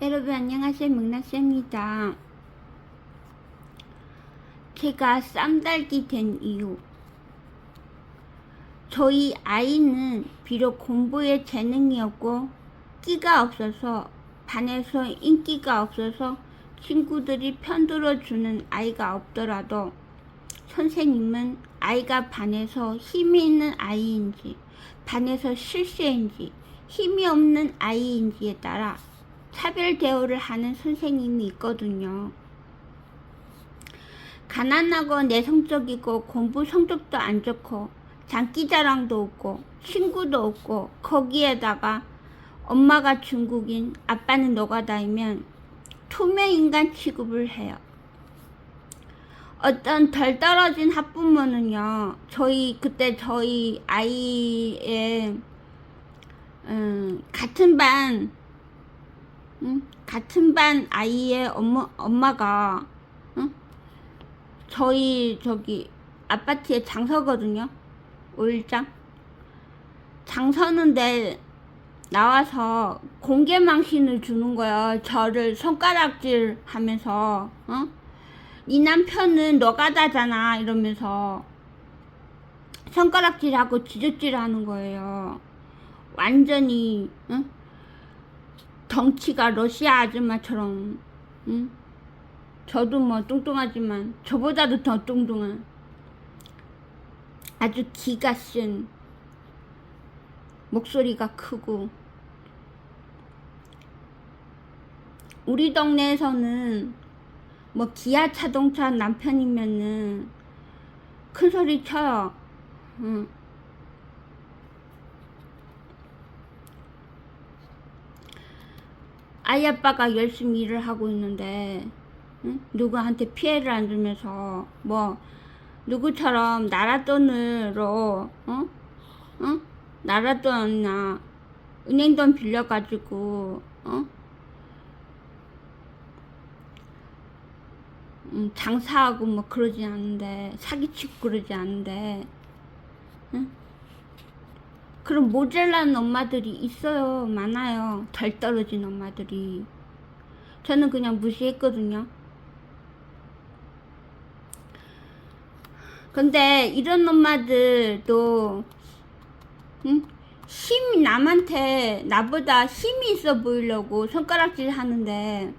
여러분 안녕하세요. 명락쌤입니다. 제가 쌈달기 된 이유, 저희 아이는 비록 공부에 재능이 없고 끼가 없어서 반에서 인기가 없어서 친구들이 편들어주는 아이가 없더라도 선생님은 아이가 반에서 힘이 있는 아이인지 반에서 실세인지 힘이 없는 아이인지에 따라 차별 대우를 하는 선생님이 있거든요. 가난하고 내성적이고 공부 성적도 안 좋고 장기자랑도 없고 친구도 없고 거기에다가 엄마가 중국인 아빠는 노가다이면 투명인간 취급을 해요. 어떤 덜 떨어진 학부모는요, 그때 저희 아이의 같은 반 아이의 엄마가 저희 아파트에 장서거든요. 5일장 장서는데 나와서 공개망신을 주는 거예요. 저를 손가락질 하면서 네 남편은 노가다잖아 이러면서 손가락질하고 지적질 하는 거예요. 완전히 덩치가 러시아 아줌마처럼. 저도 뭐 뚱뚱하지만 저보다도 더 뚱뚱한 아주 기가 센, 목소리가 크고. 우리 동네에서는 뭐 기아 자동차 남편이면은 큰 소리 쳐요. 아이 아빠가 열심히 일을 하고 있는데 누구한테 피해를 안 주면서 뭐 누구처럼 나라 돈으로 나라 돈이나 은행 돈 빌려가지고 장사하고 뭐 그러지 않은데, 사기치고 그러지 않은데 그런 모자란 엄마들이 있어요. 많아요. 덜 떨어진 엄마들이. 저는 그냥 무시했거든요. 근데 이런 엄마들도 힘이 남한테 나보다 힘이 있어 보이려고 손가락질 하는데,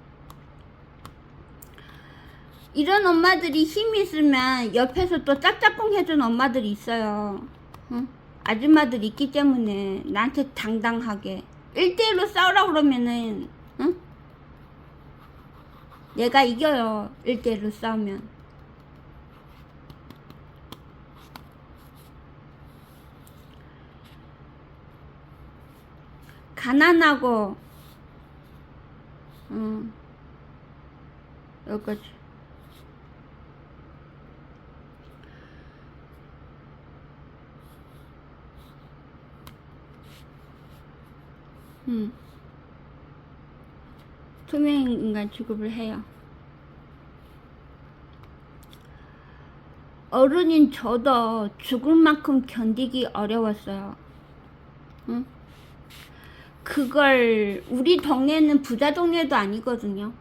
이런 엄마들이 힘이 있으면 옆에서 또 짝짝꿍 해준 엄마들이 있어요. 아줌마들이 있기 때문에 나한테 당당하게 1대1로 싸우라 그러면은 내가 이겨요. 1대1로 싸우면. 가난하고 여기까지. 투명인간 취급을 해요. 어른인 저도 죽을 만큼 견디기 어려웠어요. 그걸 우리 동네는 부자 동네도 아니거든요.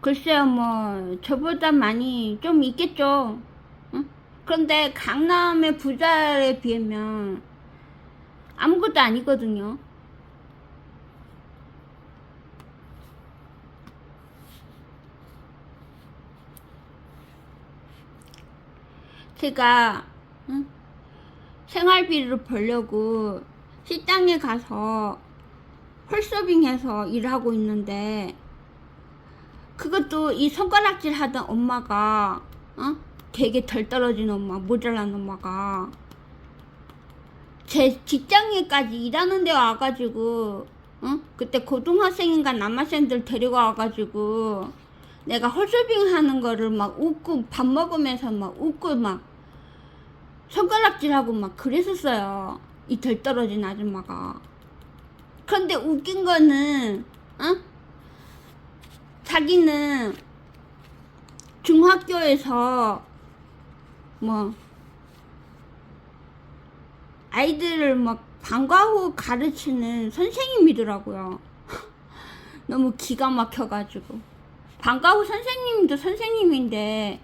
글쎄요, 뭐 저보다 많이 좀 있겠죠. 그런데 강남의 부자에 비하면 아무것도 아니거든요. 제가 생활비를 벌려고 식당에 가서 홀서빙해서 일하고 있는데, 그것도 이 손가락질 하던 엄마가 되게 덜 떨어진 엄마, 모자란 엄마가 제 직장에까지 일하는 데 와가지고 그때 고등학생인가 남학생들 데리고 와가지고 내가 홀서빙 하는 거를 막 웃고, 밥 먹으면서 막 웃고 막 손가락질하고 막 그랬었어요. 이 덜 떨어진 아줌마가. 그런데 웃긴 거는 자기는 중학교에서 뭐 아이들을 막 방과 후 가르치는 선생님이더라고요. 너무 기가 막혀가지고. 방과후 선생님도 선생님인데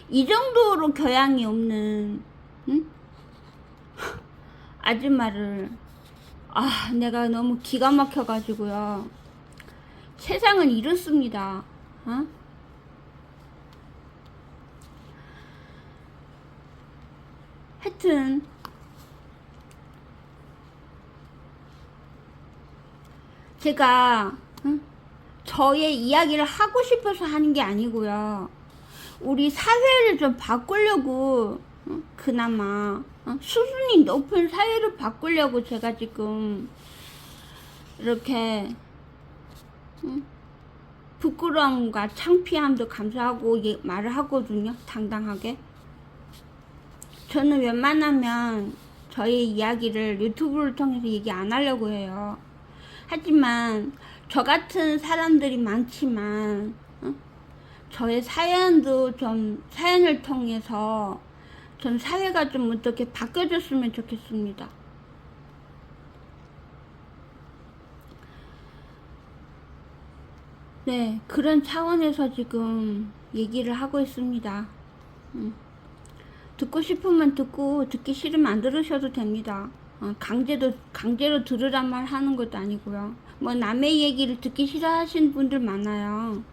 이 정도로 교양이 없는 응? 아줌마를 내가 너무 기가 막혀가지고요. 세상은 이렇습니다. 어? 하여튼 제가 저의 이야기를 하고 싶어서 하는 게 아니고요. 우리 사회를 좀 바꾸려고 그나마 수준이 높은 사회를 바꾸려고 제가 지금 이렇게 부끄러움과 창피함도 감수하고 말을 하거든요. 당당하게. 저는 웬만하면 저의 이야기를 유튜브를 통해서 얘기 안 하려고 해요. 하지만 저 같은 사람들이 많지만 저의 사연도 좀 사연을 통해서 전 사회가 좀 어떻게 바뀌어졌으면 좋겠습니다. 네, 그런 차원에서 지금 얘기를 하고 있습니다. 듣고 싶으면 듣고 듣기 싫으면 안 들으셔도 됩니다. 강제로 들으란 말 하는 것도 아니고요. 뭐 남의 얘기를 듣기 싫어하시는 분들 많아요.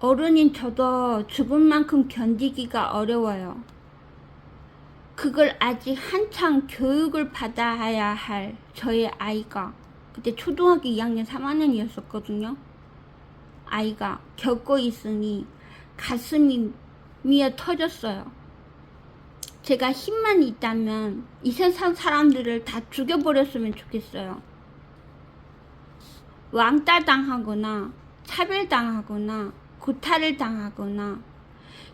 어른인 저도 죽음만큼 견디기가 어려워요. 그걸 아직 한창 교육을 받아야 할 저의 아이가, 그때 초등학교 2학년 3학년이었었거든요. 아이가 겪고 있으니 가슴이 미어 터졌어요. 제가 힘만 있다면 이 세상 사람들을 다 죽여버렸으면 좋겠어요. 왕따 당하거나 차별당하거나 구타를 당하거나,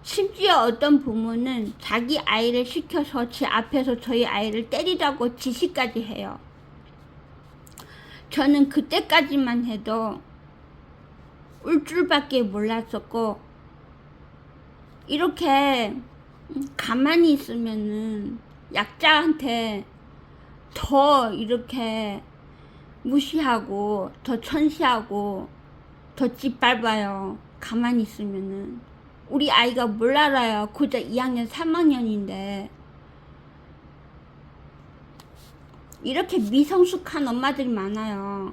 심지어 어떤 부모는 자기 아이를 시켜서 제 앞에서 저희 아이를 때리라고 지시까지 해요. 저는 그때까지만 해도 울 줄밖에 몰랐었고, 이렇게 가만히 있으면은 약자한테 더 이렇게 무시하고 더 천시하고 더 짓밟아요. 가만히 있으면은. 우리 아이가 뭘 알아요. 고작 2학년 3학년인데 이렇게 미성숙한 엄마들이 많아요.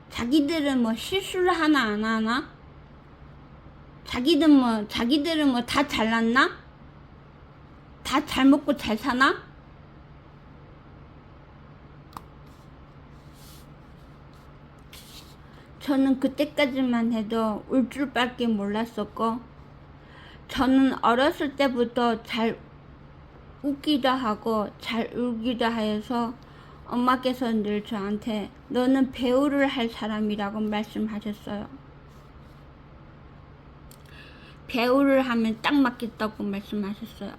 자기들은 뭐 실수를 하나 안 하나? 자기들은 뭐 다 잘났나? 다 잘 먹고 잘 사나? 저는 그때까지만 해도 울 줄밖에 몰랐었고, 저는 어렸을 때부터 잘 웃기도 하고 잘 울기도 하여서 엄마께서 늘 저한테 너는 배우를 할 사람이라고 말씀하셨어요. 배우를 하면 딱 맞겠다고 말씀하셨어요.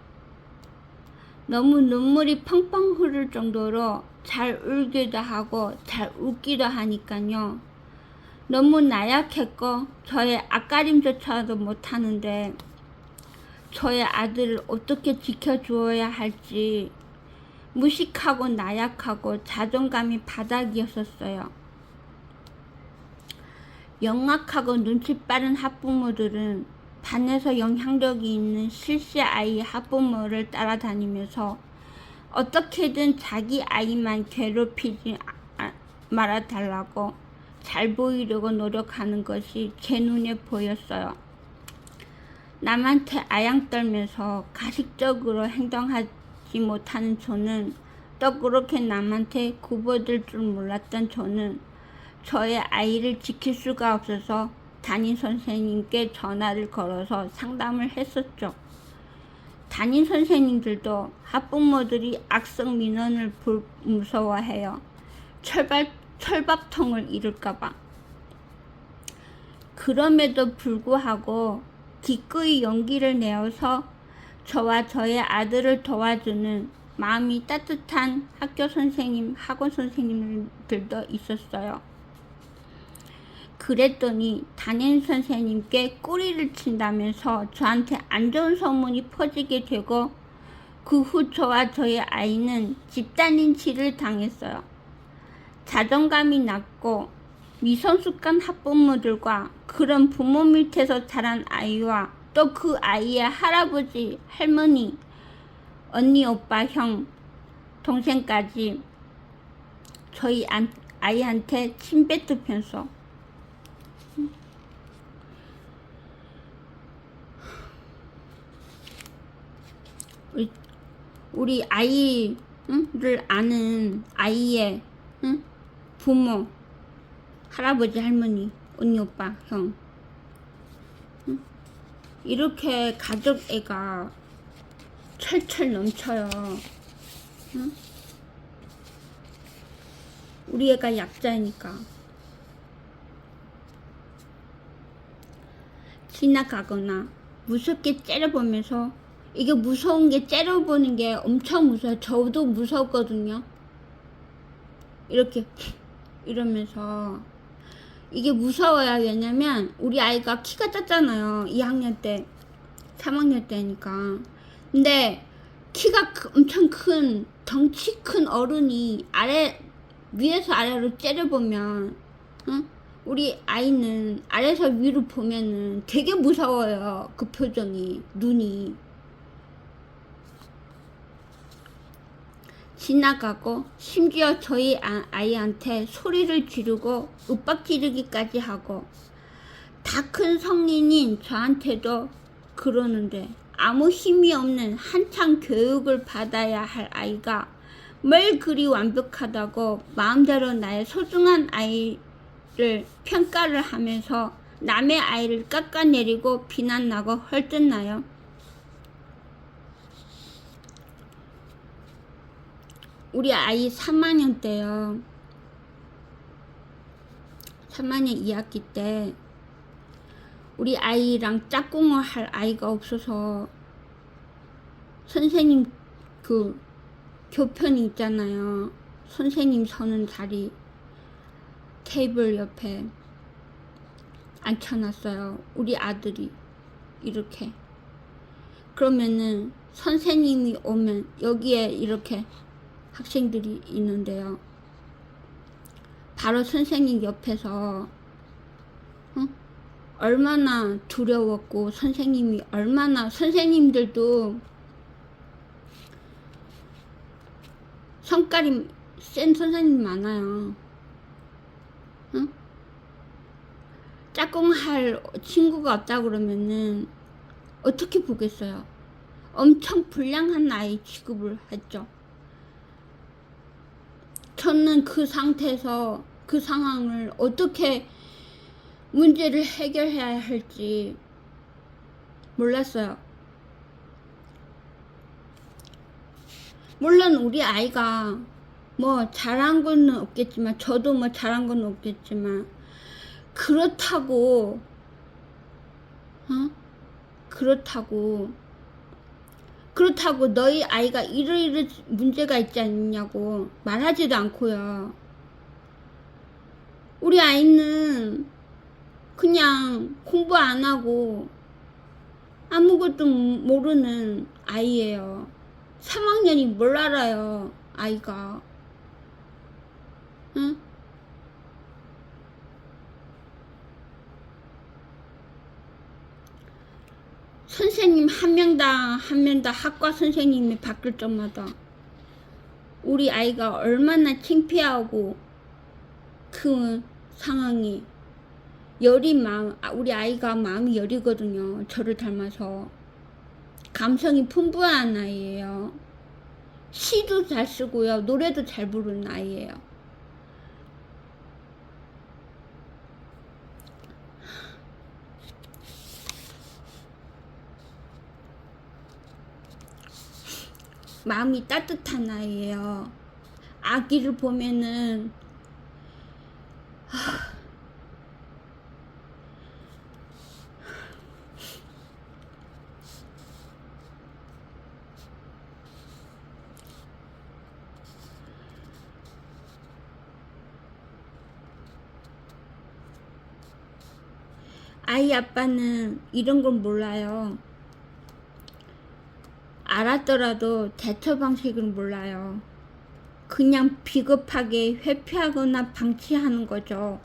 너무 눈물이 펑펑 흐를 정도로 잘 울기도 하고 잘 웃기도 하니까요. 너무 나약했고 저의 앞가림조차도 못하는데 저의 아들을 어떻게 지켜주어야 할지 무식하고 나약하고 자존감이 바닥이었었어요. 영악하고 눈치 빠른 학부모들은 반에서 영향력이 있는 실세 아이 학부모를 따라다니면서 어떻게든 자기 아이만 괴롭히지 말아달라고 잘 보이려고 노력하는 것이 제 눈에 보였어요. 남한테 아양 떨면서 가식적으로 행동하지 못하는 저는, 또 그렇게 남한테 굽어들 줄 몰랐던 저는 저의 아이를 지킬 수가 없어서 담임 선생님께 전화를 걸어서 상담을 했었죠. 담임 선생님들도 학부모들이 악성 민원을 무서워해요. 철밥통을 잃을까봐. 그럼에도 불구하고 기꺼이 용기를 내어서 저와 저의 아들을 도와주는 마음이 따뜻한 학교 선생님, 학원 선생님들도 있었어요. 그랬더니 담임선생님께 꼬리를 친다면서 저한테 안 좋은 소문이 퍼지게 되고 그 후 저와 저희 아이는 집단인치를 당했어요. 자존감이 낮고 미성숙한 학부모들과 그런 부모 밑에서 자란 아이와 또 그 아이의 할아버지, 할머니, 언니, 오빠, 형, 동생까지 저희 아이한테 침뱉으면서 우리 아이를 아는 아이의 부모, 할아버지, 할머니, 언니, 오빠, 형 이렇게 가족애가 철철 넘쳐요. 우리 애가 약자니까. 지나가거나 무섭게 째려보면서, 이게 무서운 게 째려보는 게 엄청 무서워요. 저도 무섭거든요. 이렇게 이러면서 이게 무서워요. 왜냐면 우리 아이가 키가 작잖아요. 2학년 때 3학년 때니까. 근데 키가 엄청 큰 덩치 큰 어른이 위에서 아래로 째려보면 우리 아이는 아래에서 위로 보면은 되게 무서워요. 그 표정이, 눈이. 지나가고 심지어 저희 아이한테 소리를 지르고 윽박 지르기까지 하고, 다 큰 성인인 저한테도 그러는데 아무 힘이 없는 한창 교육을 받아야 할 아이가 뭘 그리 완벽하다고 마음대로 나의 소중한 아이를 평가를 하면서 남의 아이를 깎아내리고 비난하고 헐뜯나요? 우리 아이 3학년 때요. 3학년 2학기 때 우리 아이랑 짝꿍을 할 아이가 없어서 선생님 그 교편이 있잖아요. 선생님 서는 자리 테이블 옆에 앉혀놨어요. 우리 아들이 이렇게. 그러면은 선생님이 오면 여기에 이렇게 학생들이 있는데요. 바로 선생님 옆에서 얼마나 두려웠고, 선생님들도 성깔이 센 선생님 많아요. 짝꿍할 친구가 없다 그러면은 어떻게 보겠어요? 엄청 불량한 아이 취급을 했죠. 저는 그 상태에서 그 상황을 어떻게 문제를 해결해야 할지 몰랐어요. 물론 우리 아이가 뭐 잘한 건 없겠지만, 저도 뭐 잘한 건 없겠지만, 그렇다고 너희 아이가 이러이러 문제가 있지 않냐고 말하지도 않고요. 우리 아이는 그냥 공부 안 하고 아무것도 모르는 아이예요. 3학년이 뭘 알아요, 아이가. 선생님 한 명당 학과 선생님이 바뀔 때마다 우리 아이가 얼마나 창피하고, 그 상황이 우리 아이가 마음이 여리거든요. 저를 닮아서 감성이 풍부한 아이예요. 시도 잘 쓰고요, 노래도 잘 부르는 아이예요. 마음이 따뜻한 아이예요. 아기를 보면은 아이 아빠는 이런 걸 몰라요. 알았더라도 대처 방식을 몰라요. 그냥 비겁하게 회피하거나 방치하는 거죠.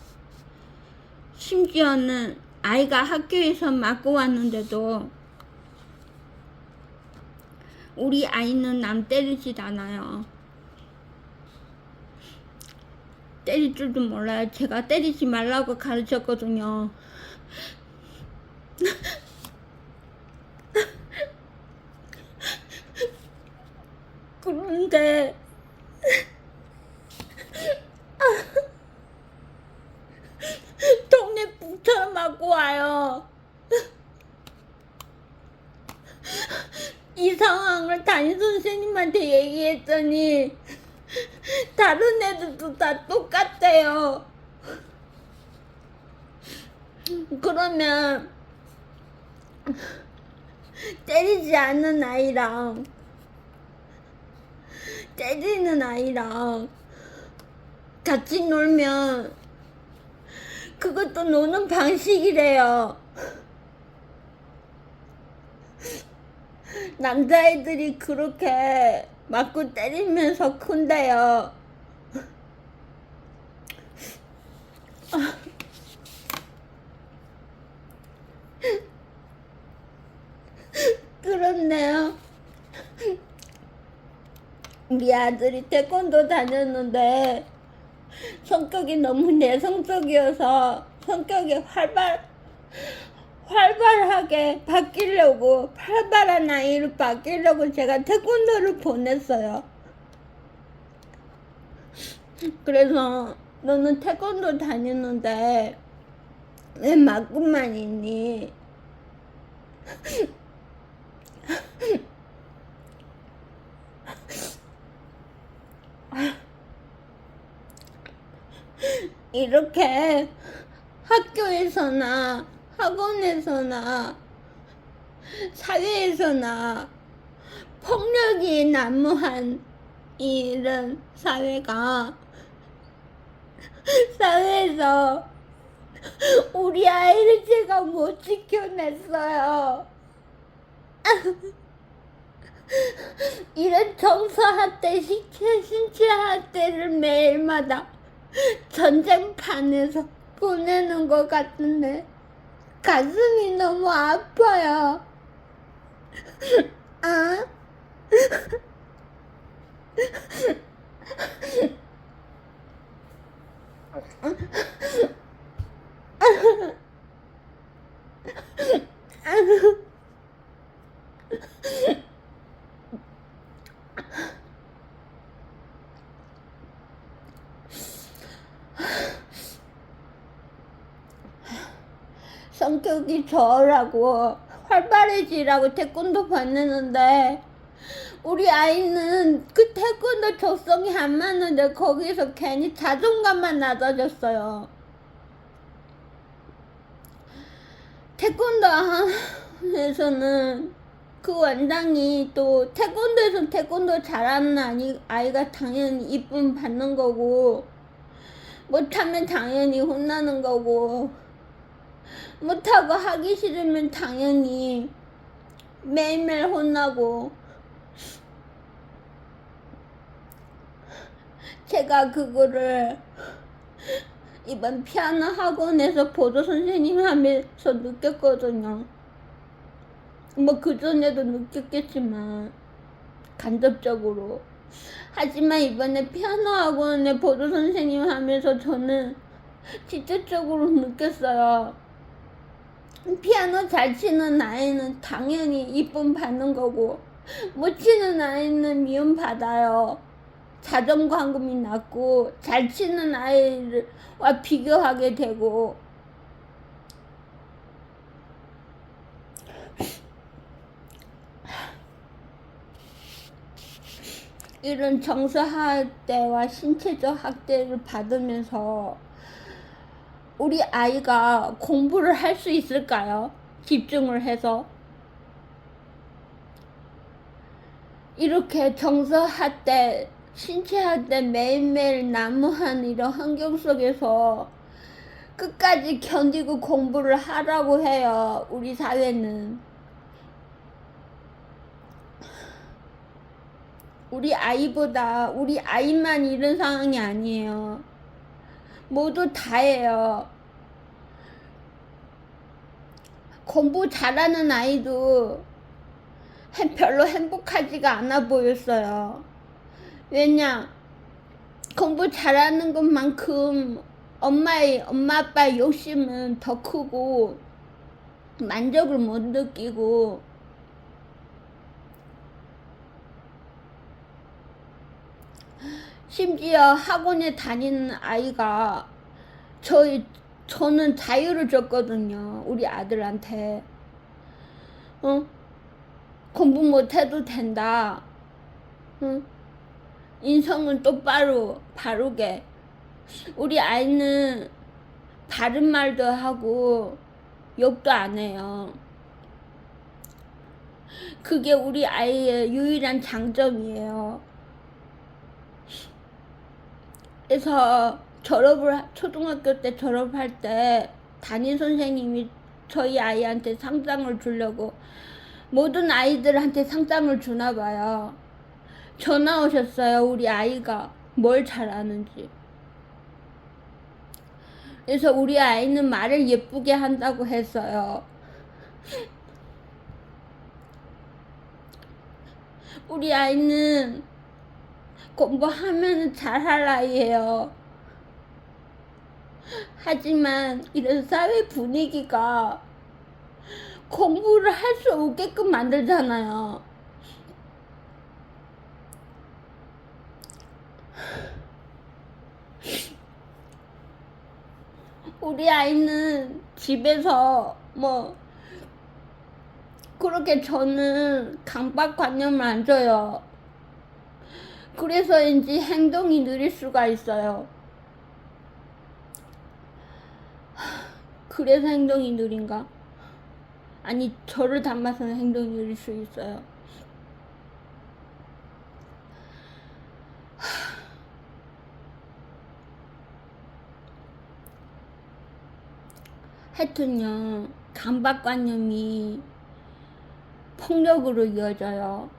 심지어는 아이가 학교에서 맞고 왔는데도 우리 아이는 남 때리질 않아요. 때릴 줄도 몰라요. 제가 때리지 말라고 가르쳤거든요. 그런데 동네 북처럼 맞고 와요. 이 상황을 담임 선생님한테 얘기했더니 다른 애들도 다 똑같대요. 그러면 때리지 않는 아이랑 때리는 아이랑 같이 놀면 그것도 노는 방식이래요. 남자애들이 그렇게 맞고 때리면서 큰대요. 그렇네요. 우리 아들이 태권도 다녔는데 성격이 너무 내성적이어서 성격이 활발하게 바뀌려고, 활발한 아이를 바뀌려고 제가 태권도를 보냈어요. 그래서 너는 태권도 다니는데 왜 맞고만 있니? 이렇게 학교에서나 학원에서나 사회에서나 폭력이 난무한 이런 사회에서 우리 아이를 제가 못 지켜냈어요. 이런 정서학대, 신체학대를 매일마다 전쟁판에서 보내는 것 같은데 가슴이 너무 아파요. 아? 성격이 저라고 활발해지라고 태권도 봤는데 우리 아이는 그 태권도 적성이 안 맞는데 거기서 괜히 자존감만 낮아졌어요. 태권도에서는 그 원장이 또 태권도에서 태권도 잘하는 아이가 당연히 이쁨 받는 거고 못하면 당연히 혼나는 거고 못하고 하기 싫으면 당연히 매일매일 혼나고 제가 그거를 이번 피아노 학원에서 보조 선생님 하면서 느꼈거든요. 뭐 그전에도 느꼈겠지만 간접적으로. 하지만 이번에 피아노 학원에 보조 선생님 하면서 저는 직접적으로 느꼈어요. 피아노 잘 치는 아이는 당연히 이쁨 받는 거고 못 치는 아이는 미움 받아요. 자존감이 낮고 잘 치는 아이와 비교하게 되고 이런 정서학대와 신체적 학대를 받으면서 우리 아이가 공부를 할 수 있을까요? 집중을 해서. 이렇게 정서학대, 신체학대 매일매일 난무한 이런 환경 속에서 끝까지 견디고 공부를 하라고 해요. 우리 사회는. 우리 아이보다 우리 아이만 이런 상황이 아니에요. 모두 다예요. 공부 잘하는 아이도 별로 행복하지가 않아 보였어요. 왜냐? 공부 잘하는 것만큼 엄마 아빠의 욕심은 더 크고 만족을 못 느끼고 심지어 학원에 다니는 아이가 저는 자유를 줬거든요. 우리 아들한테. 공부 못해도 된다. 인성은 똑바로 바르게. 우리 아이는 바른 말도 하고 욕도 안 해요. 그게 우리 아이의 유일한 장점이에요. 그래서 초등학교 때 졸업할 때 담임 선생님이 저희 아이한테 상장을 주려고 모든 아이들한테 상장을 주나 봐요. 전화 오셨어요. 우리 아이가 뭘 잘하는지. 그래서 우리 아이는 말을 예쁘게 한다고 했어요. 우리 아이는 공부하면 잘할 아이예요. 하지만 이런 사회 분위기가 공부를 할 수 없게끔 만들잖아요. 우리 아이는 집에서 그렇게 저는 강박관념을 안 줘요. 그래서인지 행동이 느릴 수가 있어요. 그래서 행동이 느린가? 아니, 저를 닮아서는 행동이 느릴 수 있어요. 하여튼요, 강박관념이 폭력으로 이어져요.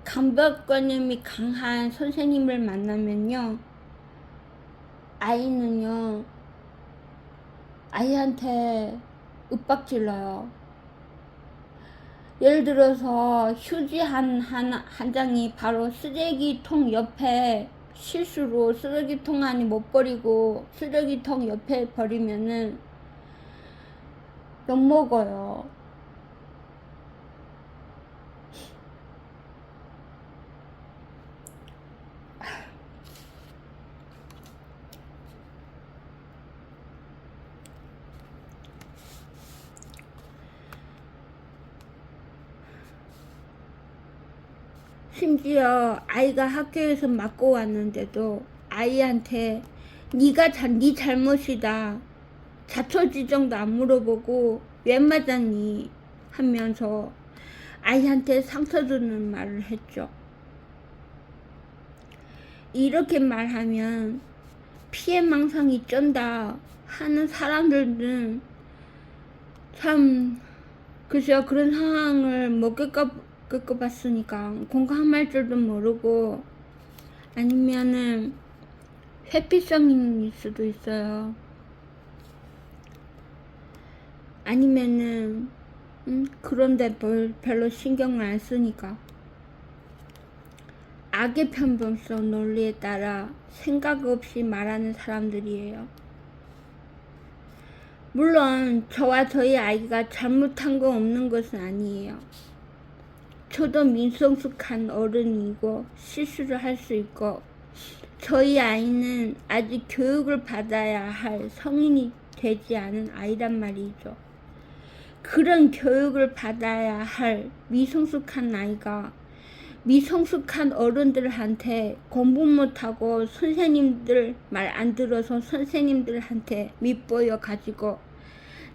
강박관념이 강한 선생님을 만나면요, 아이는요, 아이한테 윽박질러요. 예를 들어서 휴지 한 장이 바로 쓰레기통 옆에 실수로 쓰레기통 안에 못 버리고 쓰레기통 옆에 버리면은 욕먹어요. 심지어 아이가 학교에서 맞고 왔는데도 아이한테 네 잘못이다. 자초지종도 안 물어보고 왜 맞았니? 하면서 아이한테 상처 주는 말을 했죠. 이렇게 말하면 피해망상이 쩐다 하는 사람들은 참 글쎄요, 그런 상황을 못 겪어봤으니까 공감할 줄도 모르고 아니면은 회피성일 수도 있어요. 아니면은 그런데 별로 신경을 안 쓰니까. 악의 편법성 논리에 따라 생각 없이 말하는 사람들이에요. 물론 저와 저희 아이가 잘못한 거 없는 것은 아니에요. 저도 미성숙한 어른이고 실수를 할 수 있고 저희 아이는 아직 교육을 받아야 할 성인이 되지 않은 아이란 말이죠. 그런 교육을 받아야 할 미성숙한 아이가 미성숙한 어른들한테 공부 못하고 선생님들 말 안 들어서 선생님들한테 밉보여 가지고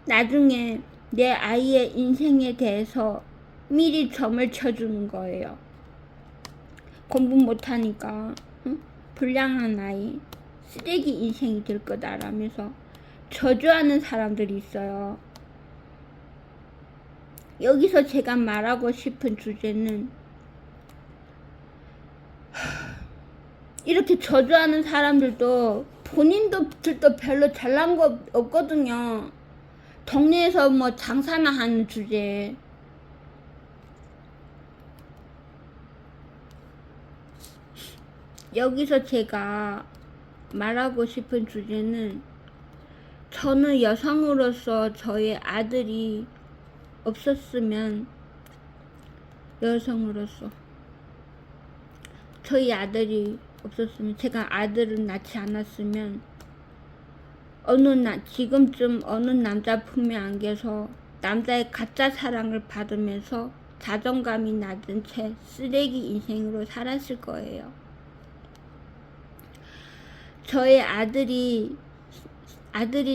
나중에 내 아이의 인생에 대해서 미리 점을 쳐주는 거예요. 공부 못하니까 불량한 아이, 쓰레기 인생이 될 거다라면서 저주하는 사람들이 있어요. 여기서 제가 말하고 싶은 주제는 이렇게 저주하는 사람들도 본인들도 별로 잘난 거 없거든요. 동네에서 뭐 장사나 하는 주제. 여기서 제가 말하고 싶은 주제는 저는 여성으로서 저의 아들이 없었으면 여성으로서 저희 아들이 없었으면 제가 아들을 낳지 않았으면 지금쯤 어느 남자 품에 안겨서 남자의 가짜 사랑을 받으면서 자존감이 낮은 채 쓰레기 인생으로 살았을 거예요. 저의 아들이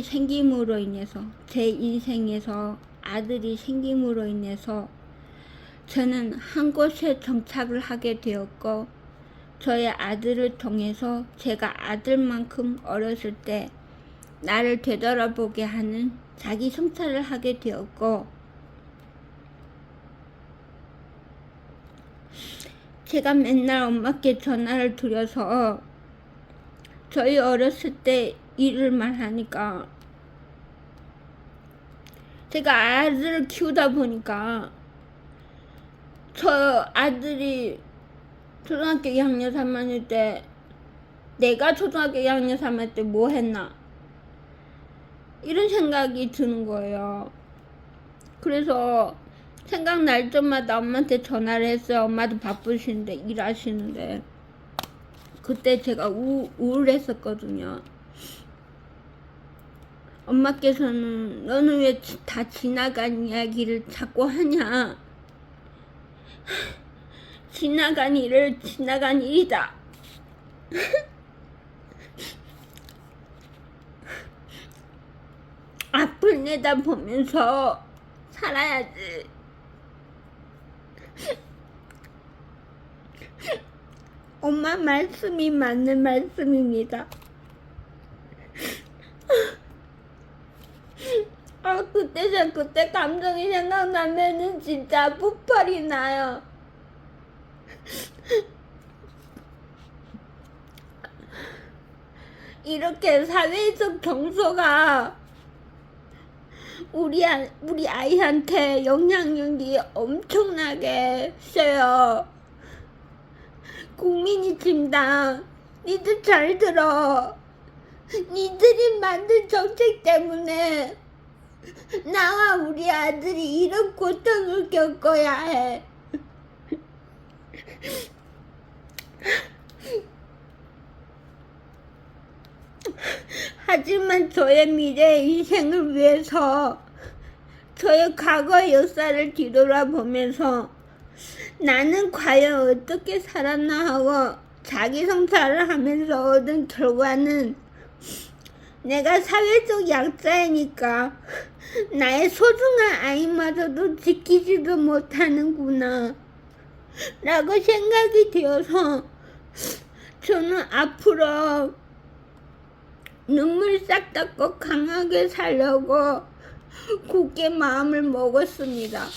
생김으로 인해서 제 인생에서 아들이 생김으로 인해서 저는 한 곳에 정착을 하게 되었고 저의 아들을 통해서 제가 아들만큼 어렸을 때 나를 되돌아보게 하는 자기 성찰을 하게 되었고 제가 맨날 엄마께 전화를 드려서 저희 어렸을 때 일을 말하니까 제가 아들을 키우다 보니까 저 아들이 초등학교 2학년 3학년 때 내가 초등학교 2학년 3학년 때 뭐 했나 이런 생각이 드는 거예요. 그래서 생각날 때마다 엄마한테 전화를 했어요. 엄마도 바쁘신데 일하시는데 그때 제가 우울했었거든요. 엄마께서는 너는 왜 다 지나간 이야기를 자꾸 하냐. 지나간 일을 지나간 일이다. 앞을 내다보면서 살아야지. 엄마 말씀이 맞는 말씀입니다. 그때 감정이 생각나면은 진짜 폭발이 나요. 이렇게 사회적 경소가 우리 아이한테 영향력이 엄청나게 세요. 국민이 팀당 니들 잘 들어. 니들이 만든 정책 때문에 나와 우리 아들이 이런 고통을 겪어야 해. 하지만 저의 미래 인생을 위해서 저의 과거의 역사를 뒤돌아보면서 나는 과연 어떻게 살았나 하고 자기 성찰을 하면서 얻은 결과는 내가 사회적 약자이니까 나의 소중한 아이마저도 지키지도 못하는구나 라고 생각이 되어서 저는 앞으로 눈물 싹 닦고 강하게 살려고 굳게 마음을 먹었습니다.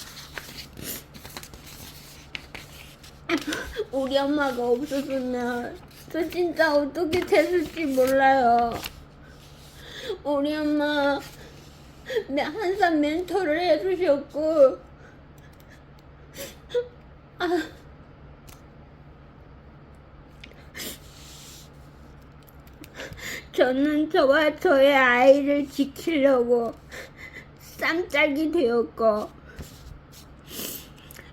우리 엄마가 없었으면 저 진짜 어떻게 됐을지 몰라요. 우리 엄마 항상 멘토를 해주셨고 저는 저와 저의 아이를 지키려고 쌈짝이 되었고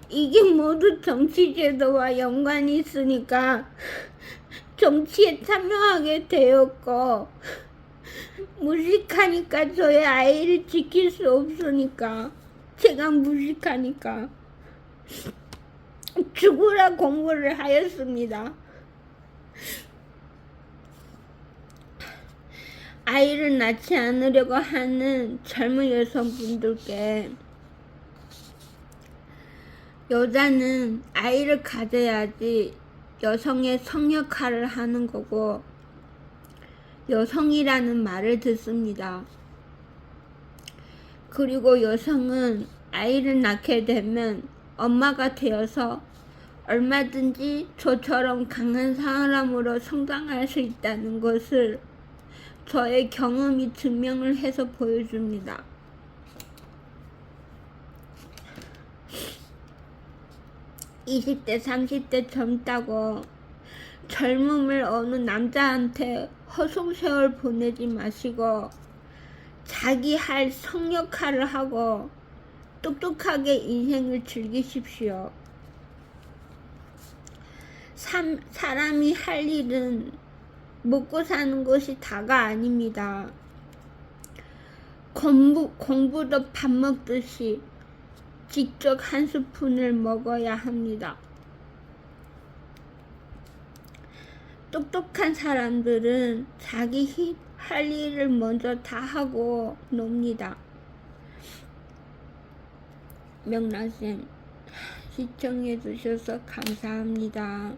이게 모두 정치제도와 연관이 있으니까 정치에 참여하게 되었고 무식하니까 저의 아이를 지킬 수 없으니까 제가 무식하니까 죽으라 공부를 하였습니다. 아이를 낳지 않으려고 하는 젊은 여성분들께 여자는 아이를 가져야지 여성의 성역할을 하는 거고 여성이라는 말을 듣습니다. 그리고 여성은 아이를 낳게 되면 엄마가 되어서 얼마든지 저처럼 강한 사람으로 성장할 수 있다는 것을 저의 경험이 증명을 해서 보여줍니다. (20대) (30대) 젊다고 젊음을 어느 남자한테 허송세월 보내지 마시고 자기 할 성역할을 하고 똑똑하게 인생을 즐기십시오. 사람이 할 일은 먹고 사는 것이 다가 아닙니다. 공부도 밥 먹듯이 직접 한 스푼을 먹어야 합니다. 똑똑한 사람들은 자기 할 일을 먼저 다 하고 놉니다. 명란쌤, 시청해 주셔서 감사합니다.